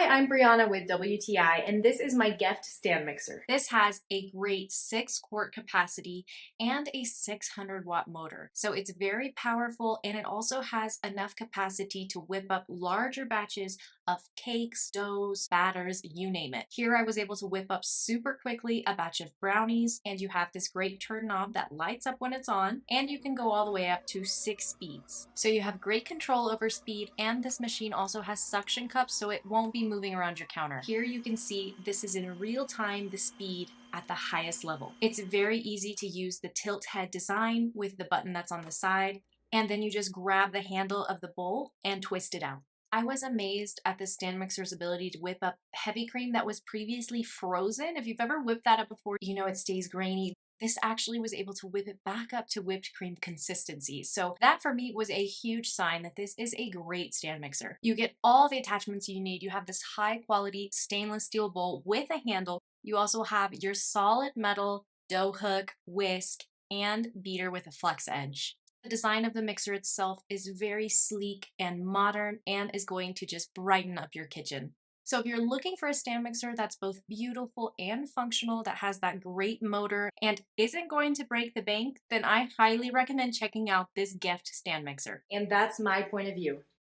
Hi, I'm Brianna with WTI, and this is my GEFT stand mixer. This has a great 6-quart capacity and a 600-watt motor. So it's very powerful, and it also has enough capacity to whip up larger batches of cakes, doughs, batters, you name it. Here I was able to whip up super quickly a batch of brownies, and you have this great turn knob that lights up when it's on, and you can go all the way up to 6 speeds. So you have great control over speed, and this machine also has suction cups so it won't be moving around your counter. Here you can see this is in real time the speed at the highest level. It's very easy to use the tilt head design with the button that's on the side, and then you just grab the handle of the bowl and twist it out. I was amazed at the stand mixer's ability to whip up heavy cream that was previously frozen. If you've ever whipped that up before, you know it stays grainy. This actually was able to whip it back up to whipped cream consistency. So that for me was a huge sign that this is a great stand mixer. You get all the attachments you need. You have this high quality stainless steel bowl with a handle. You also have your solid metal dough hook, whisk, and beater with a flex edge. The design of the mixer itself is very sleek and modern and is going to just brighten up your kitchen. So if you're looking for a stand mixer that's both beautiful and functional, that has that great motor and isn't going to break the bank, then I highly recommend checking out this GEFT stand mixer. And that's my point of view.